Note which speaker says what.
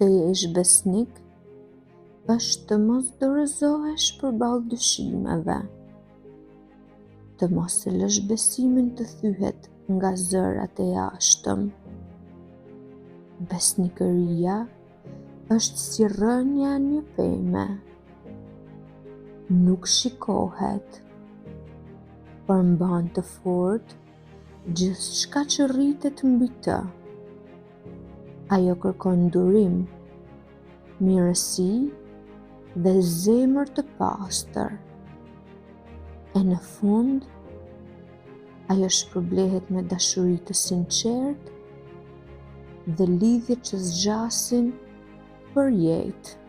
Speaker 1: Të jesh besnik është të mos dorëzohesh përballë dyshimeve, të mos e lësh besimin të thyhet nga zërat e jashtëm. Besnikëria është si rënja e një peme. Nuk shikohet, por mban të fortë gjithçka që rritet mbi të. Ajo kërkon durim, mirësi dhe zemër të pastër. E në fund, ajo shpërblehet me dashuri të sinqertë dhe lidhje që zgjasin për jetë.